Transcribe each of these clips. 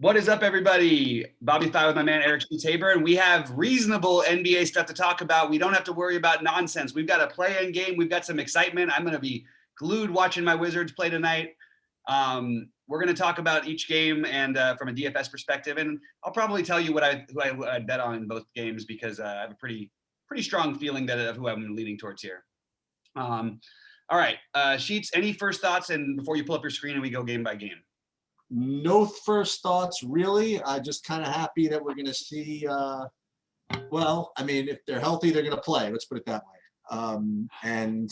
What is up, everybody? BobbyFi with my man Eric Tabor, and we have reasonable NBA stuff to talk about. We don't have to worry about nonsense. We've got a play-in game. We've got some excitement. I'm going to be glued watching my Wizards play tonight. We're going to talk about each game and from a DFS perspective, and I'll probably tell you who I bet on in both games because I have a pretty strong feeling of who I'm leaning towards here. All right, Sheets. Any first thoughts? And before you pull up your screen and we go game by game. No first thoughts, really. I'm just kind of happy that we're going to see, well, I mean, if they're healthy, they're going to play. Let's put it that way. And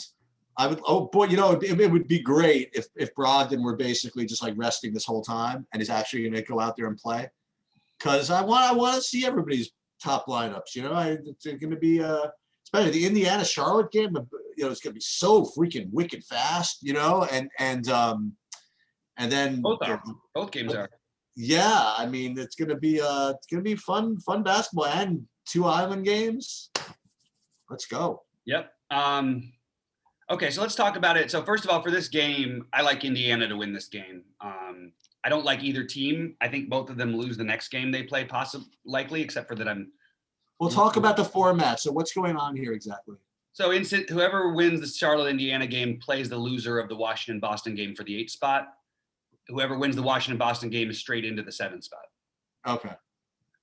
I would, oh boy, it would be great if Brogdon were basically just like resting this whole time and is actually going to go out there and play. Because I want to see everybody's top lineups. It's going to be, especially the Indiana-Charlotte game, it's going to be so freaking wicked fast, and then both games are. Yeah, I mean it's gonna be fun basketball and 2 island games. Let's go. Yep. Okay, so let's talk about it. So first of all, for this game, I like Indiana to win this game. I don't like either team. I think both of them lose the next game they play, likely, except for that We'll talk about the format. So what's going on here exactly? So whoever wins the Charlotte-Indiana game plays the loser of the Washington-Boston game for the 8th spot. Whoever wins the Washington-Boston game is straight into the 7th spot. Okay.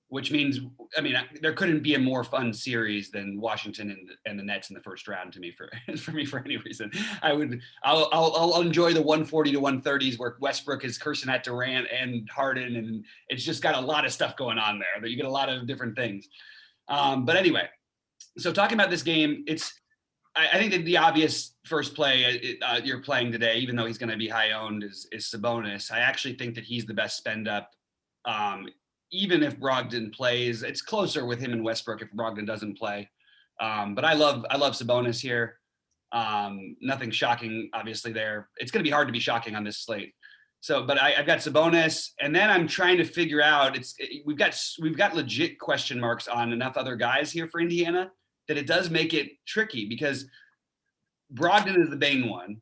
Which means, I mean, there couldn't be a more fun series than Washington and the Nets in the first round to me for any reason. I'll enjoy the 140 to 130s where Westbrook is cursing at Durant and Harden, and it's just got a lot of stuff going on there. But you get a lot of different things. But anyway, so talking about this game, I think that the obvious first play you're playing today, even though he's going to be high owned, is Sabonis. I actually think that he's the best spend up. Even if Brogdon plays, it's closer with him and Westbrook if Brogdon doesn't play. But I love Sabonis here. Nothing shocking, obviously, there. It's going to be hard to be shocking on this slate. So, but I've got Sabonis, and then I'm trying to figure out. We've got legit question marks on enough other guys here for Indiana that it does make it tricky because Brogdon is the main one,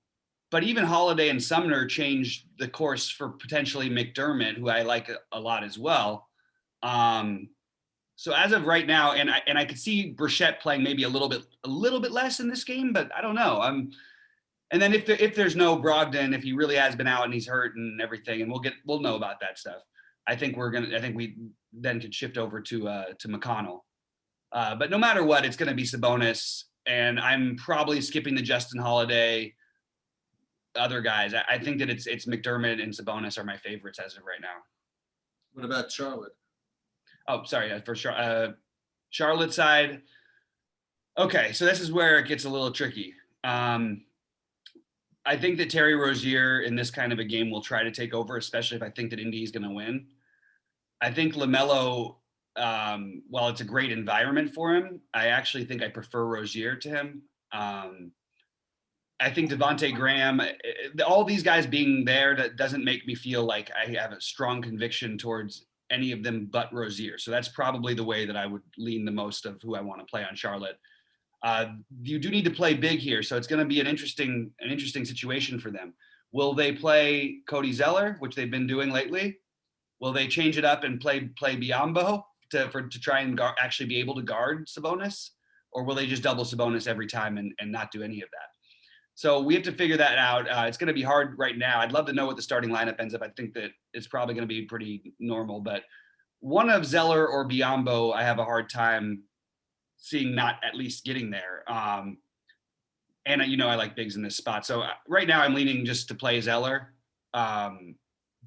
but even Holiday and Sumner changed the course for potentially McDermott, who I like a lot as well. So as of right now, and I could see Brissett playing maybe a little bit less in this game, but I don't know. And then if there's no Brogdon, if he really has been out and he's hurt and everything, and we'll know about that stuff. I think we then could shift over to McConnell. But no matter what, it's going to be Sabonis, and I'm probably skipping the Justin Holiday other guys. I think that it's McDermott and Sabonis are my favorites as of right now. What about Charlotte? Oh, sorry. For Charlotte side. Okay, so this is where it gets a little tricky. I think that Terry Rozier in this kind of a game will try to take over, especially if I think that Indy is going to win. I think LaMelo, while it's a great environment for him, I actually think I prefer Rozier to him. I think Devontae Graham, all these guys being there, that doesn't make me feel like I have a strong conviction towards any of them but Rozier. So that's probably the way that I would lean the most of who I want to play on Charlotte. You do need to play big here, so it's going to be an interesting situation for them. Will they play Cody Zeller, which they've been doing lately? Will they change it up and play Biyombo to try and actually be able to guard Sabonis, or will they just double Sabonis every time and not do any of that? So we have to figure that out. It's going to be hard right now. I'd love to know what the starting lineup ends up. I think that it's probably going to be pretty normal, but one of Zeller or Biyombo, I have a hard time seeing not at least getting there. And I like bigs in this spot. So right now I'm leaning just to play Zeller.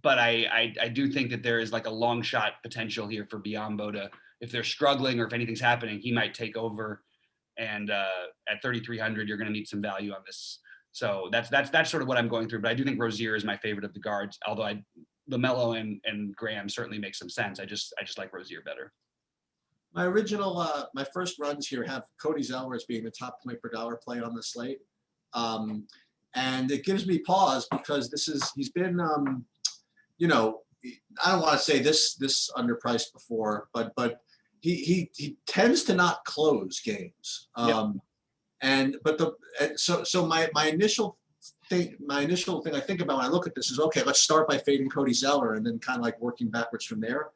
But I do think that there is like a long shot potential here for Biyombo to, if they're struggling or if anything's happening, he might take over. And at 3,300, you're going to need some value on this. So that's sort of what I'm going through. But I do think Rozier is my favorite of the guards, although LaMelo and Graham certainly make some sense. I just like Rozier better. My first runs here have Cody Zeller as being the top point per dollar play on the slate. And it gives me pause because he's been, I don't want to say this underpriced before, but he tends to not close games. Yep. So my initial initial thing I think about when I look at this is, okay, let's start by fading Cody Zeller and then kind of like working backwards from there.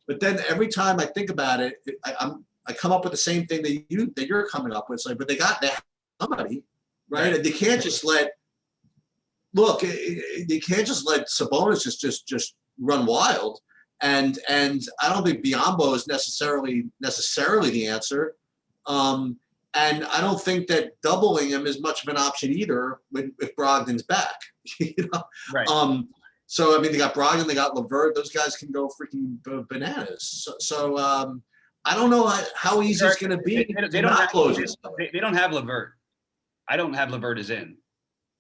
But then every time I think about it, I come up with the same thing that you're coming up with. It's like, but they have somebody, right? And they can't just let Sabonis just run wild. And I don't think Biyombo is necessarily the answer. And I don't think that doubling him is much of an option either if Brogdon's back. Right. So I mean, they got Brogdon, they got LeVert. Those guys can go freaking bananas. So I don't know how easy it's going to be. They don't have LeVert. I don't have LeVert as in.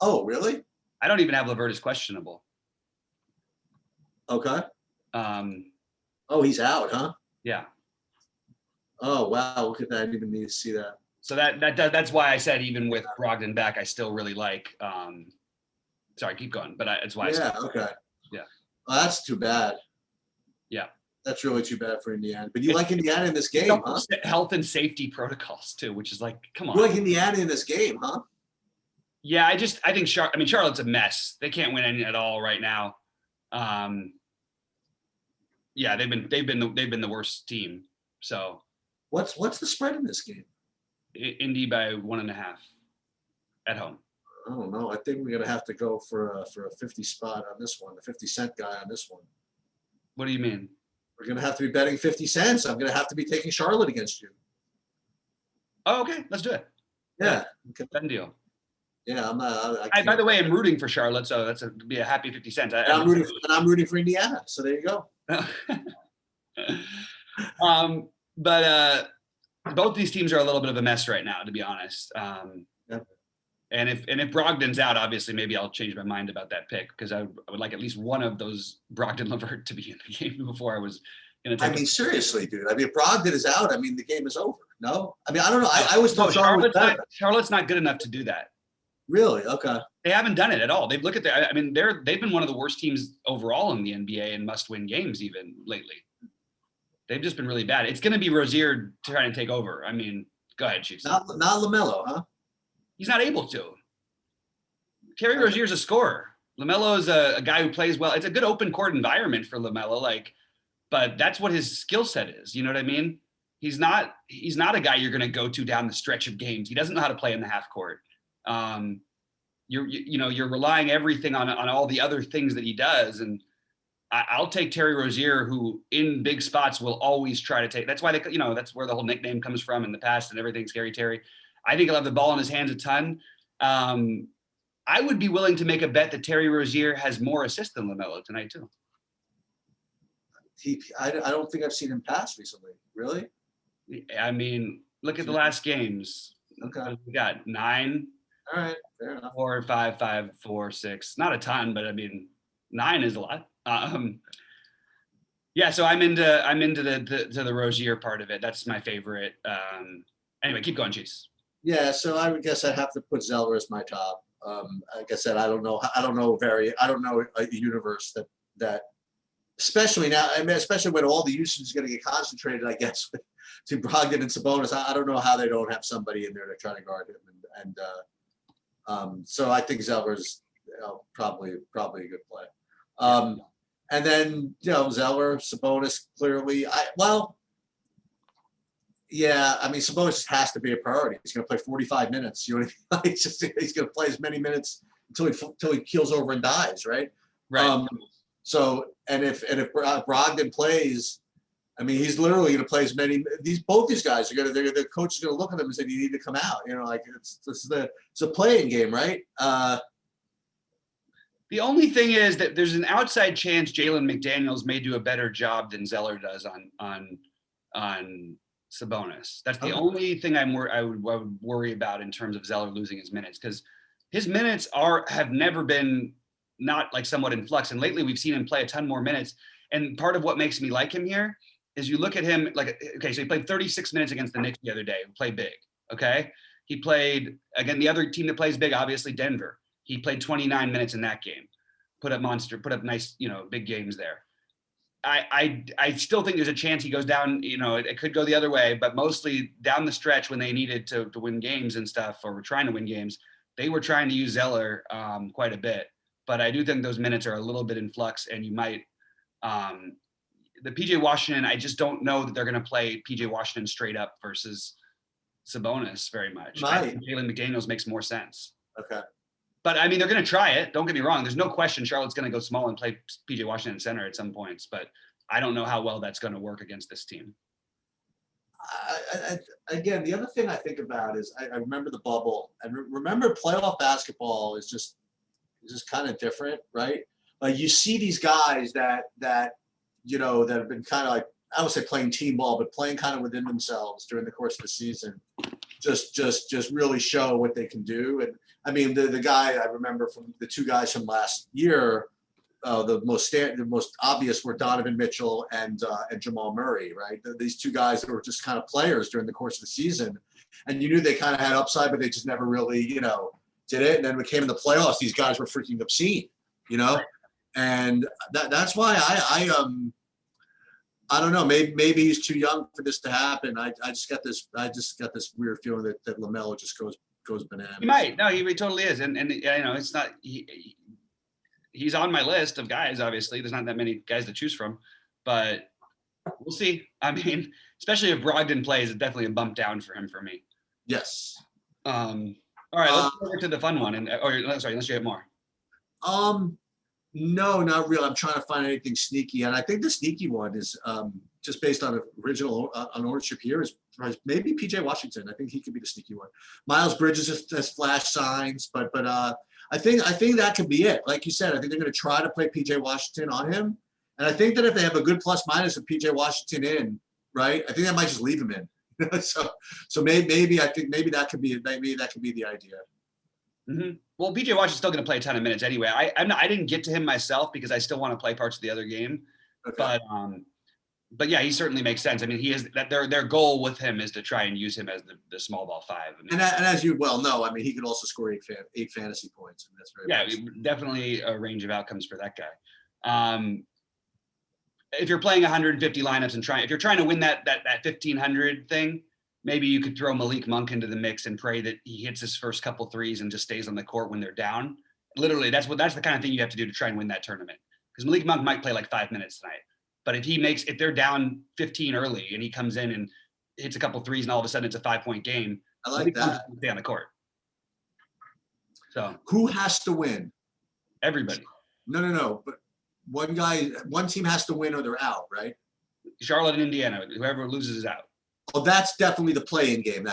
Oh, really? I don't even have LeVert as questionable. Okay. Oh, he's out, huh? Yeah. Oh, wow. Look at that. I didn't even need to see that. So that's why I said even with Brogdon back, I still really like. Sorry, keep going. But that's why. Okay. Yeah. Well, that's too bad. Yeah. That's really too bad for Indiana. But you like Indiana in this game, huh? Health and safety protocols too, which is like, come on. You like Indiana in this game, huh? Yeah, I think Charlotte's a mess. They can't win any at all right now. Yeah, they've been the worst team. So. What's the spread in this game? Indy by 1.5 at home. I don't know. I think we're gonna have to go for a 50 spot on this one, the 50-cent guy on this one. What do you mean? We're gonna have to be betting 50 cents. I'm gonna have to be taking Charlotte against you. Oh, okay. Let's do it. Yeah. Okay. Done deal. Yeah, I'm not. By the way, I'm rooting for Charlotte, so that's be a happy 50 cents. I'm rooting for Indiana. So there you go. But both these teams are a little bit of a mess right now, to be honest. And if Brogdon's out, obviously maybe I'll change my mind about that pick because I would like at least one of those Brogdon LeVert to be in the game before I was going to take. I mean, seriously, dude. I mean, if Brogdon is out, I mean, the game is over. No, I mean, I don't know. I always thought Charlotte's not good enough to do that. Really? Okay. They haven't done it at all. They've been one of the worst teams overall in the NBA and must-win games even lately. They've just been really bad. It's going to be Rozier trying to take over. I mean, go ahead, Chiefs. Not LaMelo, huh? He's not able to. Terry Rozier's a scorer. LaMelo is a guy who plays well. It's a good open court environment for LaMelo, but that's what his skill set is. You know what I mean? He's not a guy you're going to go to down the stretch of games. He doesn't know how to play in the half court. You're relying everything on all the other things that he does. And I'll take Terry Rozier, who in big spots will always try to take. That's why that's where the whole nickname comes from in the past and everything. Scary Terry. I think he'll have the ball in his hands a ton. I would be willing to make a bet that Terry Rozier has more assists than LaMelo tonight too. I don't think I've seen him pass recently. Really? I mean, look at the last games. Okay. We got 9. All right. Fair enough. 4, 5, 5, 4, 6. Not a ton, but I mean, 9 is a lot. Yeah, so I'm into the Rozier part of it. That's my favorite. Anyway, keep going, Chiefs. Yeah, so I would guess I'd have to put Zeller as my top. Like I said, I don't know a universe that especially now, I mean, especially when all the usage is going to get concentrated, I guess, to Brogdon and Sabonis. I don't know how they don't have somebody in there to try to guard him. And so I think Zeller's probably a good play. And then, Zeller, Sabonis, clearly. Yeah, I mean, Sabonis has to be a priority. He's going to play 45 minutes. You know what I mean? He's going to play as many minutes until he keels over and dies, right? Right. So, and if Brogdon plays, I mean, he's literally going to play as many. Both these guys are the coach is going to look at them and say, "You need to come out." It's a playing game, right? The only thing is that there's an outside chance Jalen McDaniels may do a better job than Zeller does on Sabonis. That's the only thing I would worry about in terms of Zeller losing his minutes, because his minutes have never been not like somewhat in flux. And lately we've seen him play a ton more minutes. And part of what makes me like him here is you look at him so he played 36 minutes against the Knicks the other day, played big. Okay. He played again, the other team that plays big, obviously Denver. He played 29 minutes in that game, put up nice, big games there. I still think there's a chance he goes down, it could go the other way, but mostly down the stretch when they needed to win games and stuff, or were trying to win games, they were trying to use Zeller quite a bit, but I do think those minutes are a little bit in flux, and you might the PJ Washington. I just don't know that they're going to play PJ Washington straight up versus Sabonis very much. I think Jalen McDaniels makes more sense. Okay. But I mean, they're going to try it. Don't get me wrong. There's no question Charlotte's going to go small and play PJ Washington center at some points, but I don't know how well that's going to work against this team. Again, the other thing I think about is I remember the bubble, and remember playoff basketball is just kind of different, right? Like you see these guys that have been kind of like, I would say playing team ball, but playing kind of within themselves during the course of the season, just really show what they can do. And I mean, the guy I remember from the two guys from last year, the most obvious were Donovan Mitchell and Jamal Murray, right? These two guys that were just kind of players during the course of the season, and you knew they kind of had upside, but they just never really, did it. And then when it came in the playoffs, these guys were freaking obscene, and that's why I don't know. Maybe he's too young for this to happen. I just got this weird feeling that LaMelo just goes bananas. He might. No, he totally is, and it's not. He's on my list of guys. Obviously, there's not that many guys to choose from, but we'll see. I mean, especially if Brogdon plays, it's definitely a bump down for him for me. Yes. All right, let's go to the fun one. Unless you have more. No, not really. I'm trying to find anything sneaky, and I think the sneaky one is just based on original on ownership here is maybe PJ Washington. I think he could be the sneaky one. Miles Bridges has flash signs, but I think that could be it. Like you said, I think they're going to try to play PJ Washington on him, and I think that if they have a good plus minus of PJ Washington in, right, I think that might just leave him in. so maybe I think maybe that could be the idea. Mm-hmm. Well, PJ Washington's still going to play a ton of minutes anyway. I didn't get to him myself because I still want to play parts of the other game, okay. But yeah, he certainly makes sense. I mean, he is that their goal with him is to try and use him as the small ball five. I mean, and as you well know, I mean, he can also score eight fantasy points, and that's very definitely a range of outcomes for that guy. If you're playing 150 lineups and if you're trying to win that 1500 thing, maybe you could throw Malik Monk into the mix and pray that he hits his first couple threes and just stays on the court when they're down. Literally, that's the kind of thing you have to do to try and win that tournament. Because Malik Monk might play like 5 minutes tonight, but if they're down 15 early and he comes in and hits a couple threes and all of a sudden it's a 5-point game, I like that. Stay on the court. So who has to win? Everybody. No. But one team has to win or they're out, right? Charlotte and Indiana. Whoever loses is out. Oh, that's definitely the play-in game.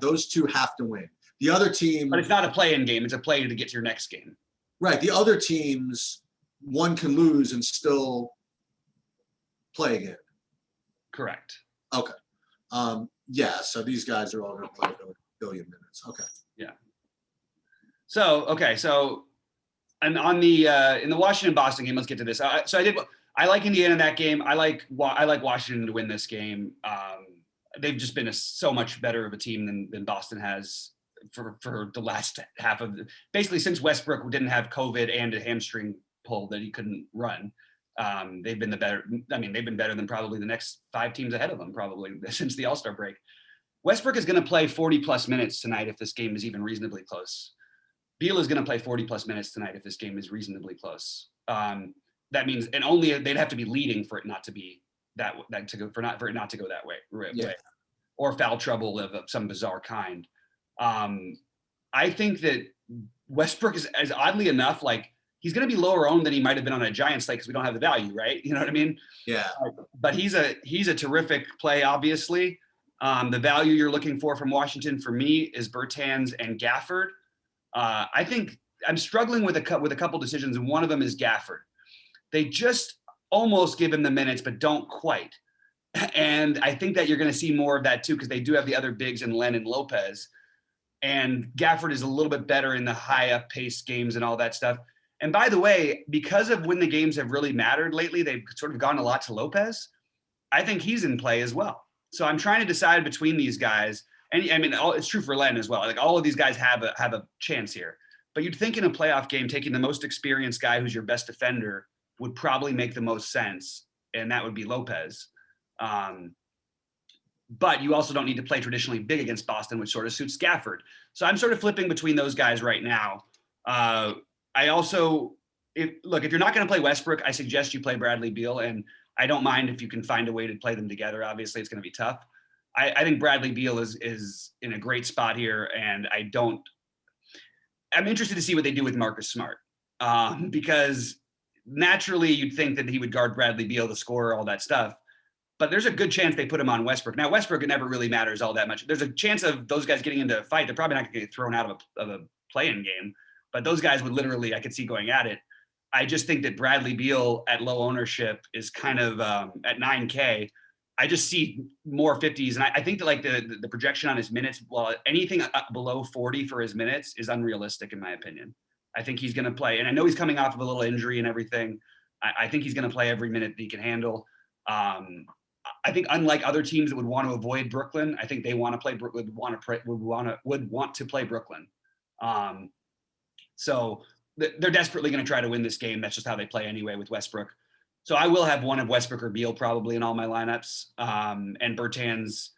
Those two have to win. The other team, but it's not a play-in game. It's a play to get to your next game. Right. The other teams, one can lose and still play again. Correct. Okay. So these guys are all going to play a billion minutes. Okay. Yeah. So and on the in the Washington-Boston game, let's get to this. I like Indiana in that game. I like Washington to win this game. They've just been so much better of a team than Boston has for the last half of basically since Westbrook didn't have COVID and a hamstring pull that he couldn't run. They've been better than probably the next 5 teams ahead of them probably since the All-Star break. Westbrook is going to play 40 plus minutes tonight if this game is even reasonably close. Beal is going to play 40 plus minutes tonight if this game is reasonably close. That means, and only they'd have to be leading for it not to be for it not to go that way. Yeah. Or foul trouble of some bizarre kind. I think that Westbrook is, as oddly enough, like he's going to be lower owned than he might have been on a Giants slate because we don't have the value, right? You know what I mean? Yeah. But he's a terrific play, obviously. The value you're looking for from Washington for me is Bertans and Gafford. I think I'm struggling with a couple decisions, and one of them is Gafford. They just almost give him the minutes, but don't quite. And I think that you're going to see more of that too, because they do have the other bigs in Len and Lopez. And Gafford is a little bit better in the high up pace games and all that stuff. And by the way, because of when the games have really mattered lately, they've sort of gone a lot to Lopez. I think he's in play as well. So I'm trying to decide between these guys. And I mean, it's true for Len as well. Like all of these guys have a chance here. But you'd think in a playoff game, taking the most experienced guy who's your best defender would probably make the most sense, and that would be Lopez. but you also don't need to play traditionally big against Boston, which sort of suits Gafford. So I'm sort of flipping between those guys right now. I also, if you're not going to play Westbrook, I suggest you play Bradley Beal, and I don't mind if you can find a way to play them together. Obviously, it's going to be tough. I think Bradley Beal is in a great spot here, and I'm interested to see what they do with Marcus Smart, because naturally you'd think that he would guard Bradley Beal, the scorer, all that stuff. But there's a good chance they put him on Westbrook. Now, Westbrook, it never really matters all that much. There's a chance of those guys getting into a fight. They're probably not going to get thrown out of a play-in game, but those guys would literally, I could see going at it. I just think that Bradley Beal at low ownership is kind of at 9K. I just see more 50s. And I think that like the projection on his minutes, well, anything below 40 for his minutes is unrealistic in my opinion. I think he's going to play. And I know he's coming off of a little injury and everything. I think he's going to play every minute that he can handle. I think unlike other teams that would want to avoid Brooklyn, I think they want to play would want to play Brooklyn. So they're desperately going to try to win this game. That's just how they play anyway with Westbrook. So I will have one of Westbrook or Beal probably in all my lineups, and Bertans,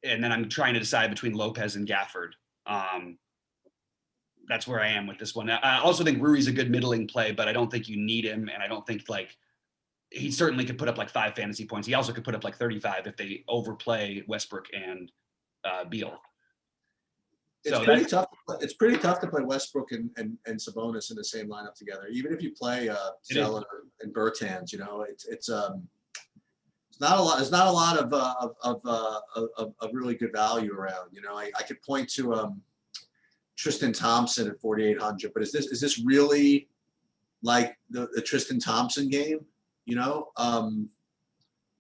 and then I'm trying to decide between Lopez and Gafford. That's where I am with this one. I also think Rui's a good middling play, but I don't think you need him, and I don't think he certainly could put up like 5 fantasy points. He also could put up like 35 if they overplay Westbrook and Beal. It's pretty tough. It's pretty tough to play Westbrook and Sabonis in the same lineup together. Even if you play Zeller and Bertans, it's not a lot. There's not a lot of really good value around. I could point to Tristan Thompson at 4,800, but is this really like the Tristan Thompson game?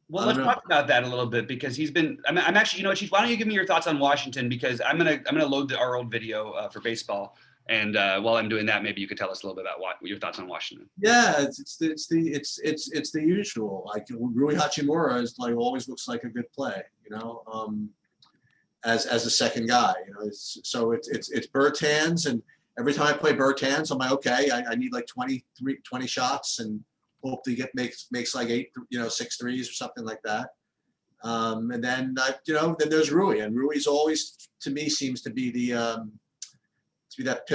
Well, let's talk about that a little bit because he's been. I'm actually, Chief. Why don't you give me your thoughts on Washington? Because I'm gonna load our old video for baseball, and while I'm doing that, maybe you could tell us a little bit about what your thoughts on Washington. Yeah, it's the usual. Like Rui Hachimura is always looks like a good play. As a second guy, it's Bertans, and every time I play Bertans, I'm like, okay, I need like 20 shots and hope to makes like 6 threes or something like that. And then then there's Rui, and Rui's always to me seems to be that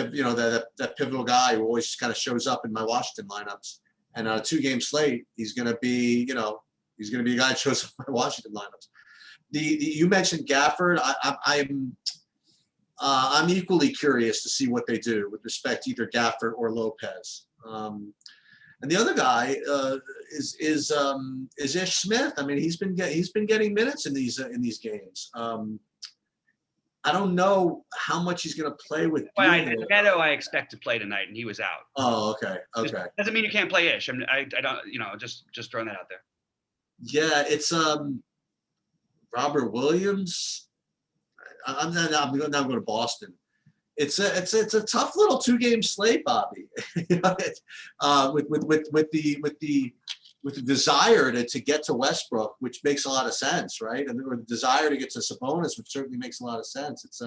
pivotal guy who always kind of shows up in my Washington lineups. And on a 2-game slate, he's going to be a guy that shows up in my Washington lineups. You mentioned Gafford. I'm equally curious to see what they do with respect to either Gafford or Lopez. And the other guy is Ish Smith. I mean, he's been getting minutes in these games. I don't know how much he's going to play with. Neto, I expect to play tonight, and he was out. Oh, okay. Doesn't mean you can't play Ish. I don't. Just throwing that out there. Yeah, it's Robert Williams. I'm going to Boston. It's a tough little 2-game slate, Bobby. With the desire to get to Westbrook, which makes a lot of sense, right? And the desire to get to Sabonis, which certainly makes a lot of sense. It's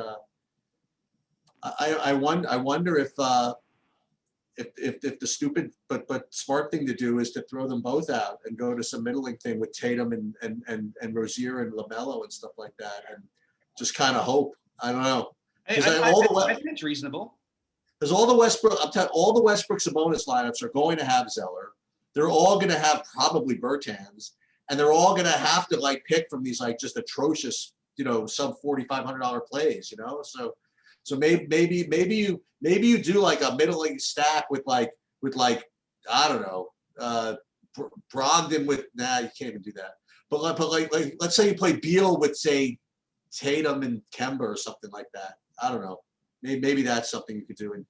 I wonder if the stupid but smart thing to do is to throw them both out and go to some middling thing with Tatum and Rozier and LaMelo and stuff like that, and just kind of hope. I don't know. I think it's reasonable. Because all the Westbrook Sabonis lineups are going to have Zeller. They're all going to have probably Bertans, and they're all going to have to pick from these just atrocious, sub $4,500 plays. So maybe you do like a middling stack with I don't know, Brogdon with you can't even do that. But let's say you play Beal with say Tatum and Kemba or something like that. I don't know. Maybe that's something you could do. And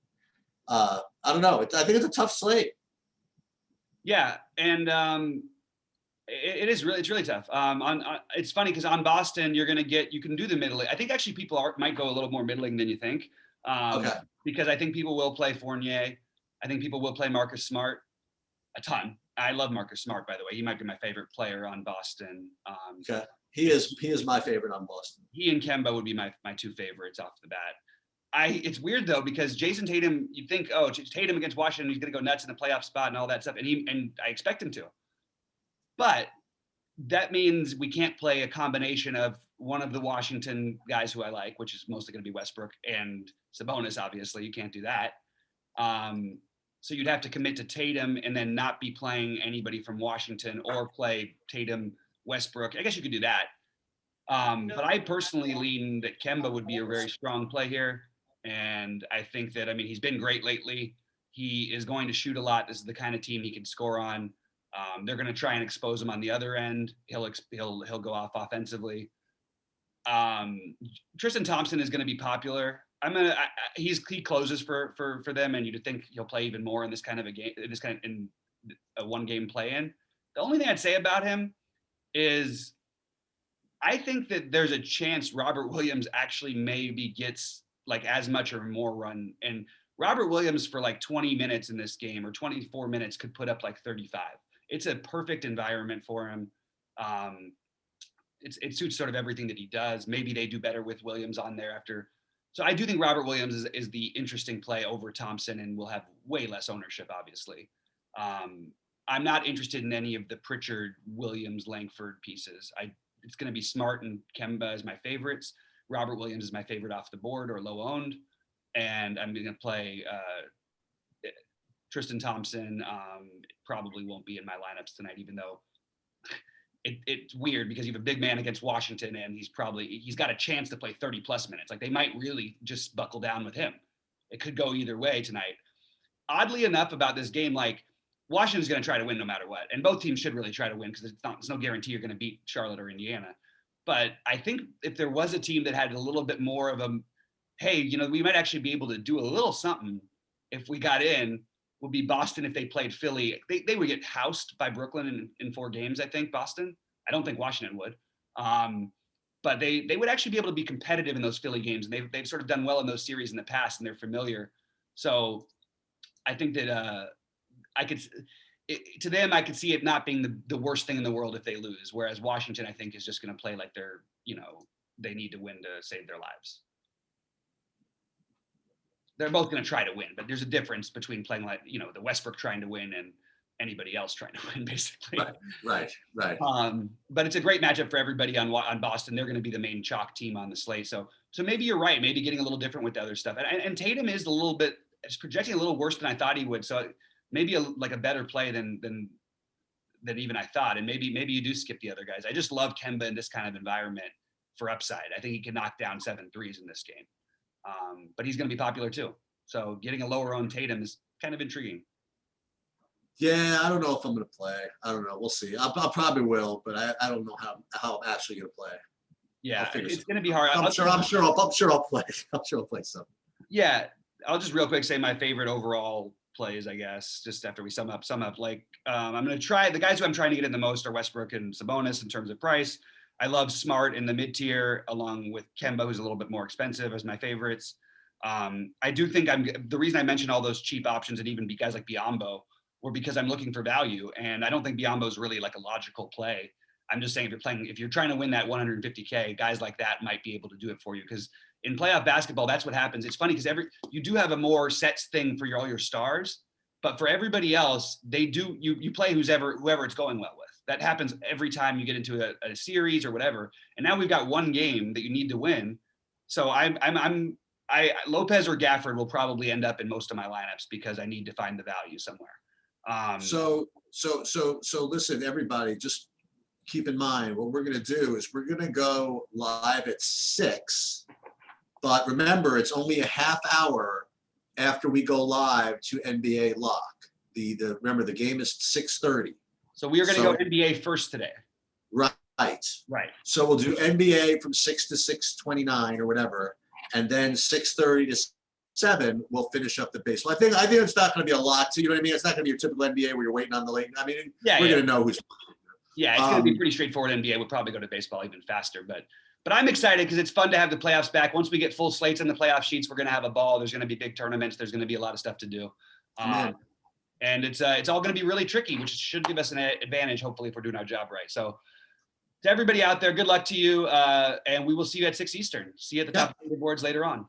I don't know. I think it's a tough slate. Yeah, and it's really tough. It's funny because on Boston you can do the middling. I think actually people might go a little more middling than you think. Okay. Because I think people will play Fournier. I think people will play Marcus Smart a ton. I love Marcus Smart, by the way. He might be my favorite player on Boston. Okay. He is my favorite on Boston. He and Kemba would be my 2 favorites off the bat. It's weird though because Jason Tatum, you'd think, Tatum against Washington, he's going to go nuts in the playoff spot and all that stuff, and I expect him to. But that means we can't play a combination of one of the Washington guys who I like, which is mostly going to be Westbrook and Sabonis. Obviously, you can't do that. So you'd have to commit to Tatum and then not be playing anybody from Washington, or play Tatum, Westbrook. I guess you could do that. But I personally lean that Kemba would be a very strong play here. And I think that, I mean, he's been great lately. He is going to shoot a lot. This is the kind of team he can score on. They're going to try and expose him on the other end. He'll go off offensively. Tristan Thompson is going to be popular. He closes for them, and you'd think he'll play even more in this kind of a game, in a one game play-in. The only thing I'd say about him is I think that there's a chance Robert Williams actually maybe gets like as much or more run. And Robert Williams for like 20 minutes in this game, or 24 minutes, could put up like 35. It's a perfect environment for him. It suits sort of everything that he does. Maybe they do better with Williams on there after. So I do think Robert Williams is the interesting play over Thompson, and will have way less ownership, obviously. I'm not interested in any of the Pritchard, Williams, Langford pieces. It's going to be Smart and Kemba as my favorites. Robert Williams is my favorite off the board or low owned. And I'm going to play Tristan Thompson. Probably won't be in my lineups tonight, even though it's weird because you have a big man against Washington, and he's got a chance to play 30 plus minutes. Like, they might really just buckle down with him. It could go either way tonight. Oddly enough about this game, like, Washington's going to try to win no matter what. And both teams should really try to win, because it's no guarantee you're going to beat Charlotte or Indiana. But I think if there was a team that had a little bit more of a, hey, you know, we might actually be able to do a little something if we got in, would be Boston if they played Philly. They would get housed by Brooklyn in 4 games, I think, Boston. I don't think Washington would. But they would actually be able to be competitive in those Philly games. And they've sort of done well in those series in the past, and they're familiar. So I think that to them, I could see it not being the worst thing in the world if they lose. Whereas Washington, I think, is just going to play like they need to win to save their lives. They're both going to try to win, but there's a difference between playing like, the Westbrook trying to win and anybody else trying to win, basically. Right. But it's a great matchup for everybody on Boston. They're going to be the main chalk team on the slate. So maybe you're right. Maybe getting a little different with the other stuff. And Tatum is it's projecting a little worse than I thought he would. So maybe a better play than even I thought. And maybe you do skip the other guys. I just love Kemba in this kind of environment for upside. I think he can knock down 7 threes in this game. But he's going to be popular too. So getting a lower owned Tatum is kind of intriguing. Yeah, I don't know if I'm going to play. I don't know. We'll see. I probably will, but I don't know how I'm actually going to play. Yeah, it's going to be hard. I'm sure I'll play. I'm sure I'll play some. Yeah, I'll just real quick say my favorite overall plays, I guess, just after we sum up. Like, I'm going to try, the guys who I'm trying to get in the most are Westbrook and Sabonis in terms of price. I love Smart in the mid tier, along with Kemba, who's a little bit more expensive, as my favorites. I do think the reason I mentioned all those cheap options, and even guys like Biyombo, were because I'm looking for value. And I don't think Biyombo is really like a logical play. I'm just saying, if you're trying to win that 150K, guys like that might be able to do it for you. Because in playoff basketball, that's what happens. It's funny because you do have a more sets thing for all your stars, but for everybody else, you play whoever it's going well with. That happens every time you get into a series or whatever. And now we've got one game that you need to win. So Lopez or Gafford will probably end up in most of my lineups because I need to find the value somewhere. So listen, everybody, just keep in mind what we're going to do is we're going to go live at 6, but remember, it's only a half hour after we go live to NBA Lock. Remember, the game is 6:30. So we are going to go NBA first today. Right. So we'll do NBA from 6 to 6:29 or whatever, and then 6:30 to 7 we'll finish up the baseball. I think it's not going to be a lot. So you know what I mean? It's not going to be your typical NBA where you're waiting on the late. I mean, we're going to know who's. Yeah, it's going to be pretty straightforward. NBA we'll probably go to baseball even faster, but I'm excited because it's fun to have the playoffs back. Once we get full slates in the playoff sheets, we're going to have a ball. There's going to be big tournaments. There's going to be a lot of stuff to do. And it's all going to be really tricky, which should give us an advantage, hopefully, if we're doing our job right. So to everybody out there, good luck to you. And we will see you at 6 Eastern. See you at the top of the boards later on.